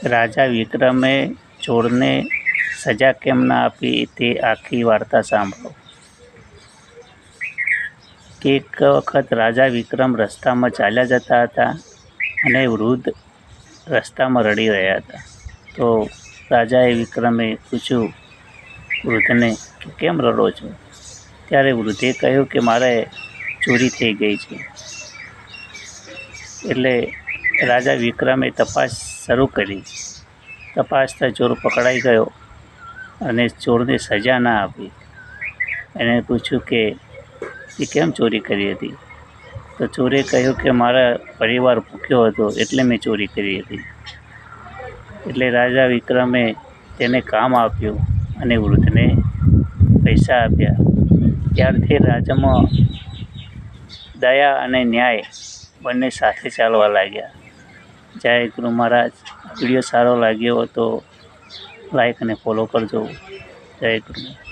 રાજા વિક્રમે ચોરને સજા કેમ ના આપી તે આખી વાર્તા સાંભળો. કે એક વખત રાજા વિક્રમ રસ્તામાં ચાલ્યા જતા હતા અને વૃદ્ધ રસ્તામાં રડી રહ્યા હતા. તો રાજાએ વિક્રમે પૂછ્યું વૃદ્ધને કે કેમ રડો છો? ત્યારે વૃદ્ધે કહ્યું કે મારે ચોરી થઈ ગઈ છે. એટલે રાજા વિક્રમે તપાસ શરૂ કરી. તપાસતા ચોર પકડાઈ ગયો અને ચોરને સજા ના આપી. એણે પૂછ્યું કે તે કેમ ચોરી કરી હતી? તો ચોરે કહ્યું કે મારા પરિવાર ભૂખ્યો હતો એટલે મેં ચોરી કરી હતી. એટલે રાજા વિક્રમે તેને કામ આપ્યું અને વૃદ્ધને પૈસા આપ્યા. ત્યારથી રાજ્યમાં દયા અને ન્યાય બંને સાથે ચાલવા લાગ્યા. જય ગુરુ મહારાજ. વિડીયો સારો લાગ્યો તો લાઈક અને ફોલો કરજો. જય ગુરુ.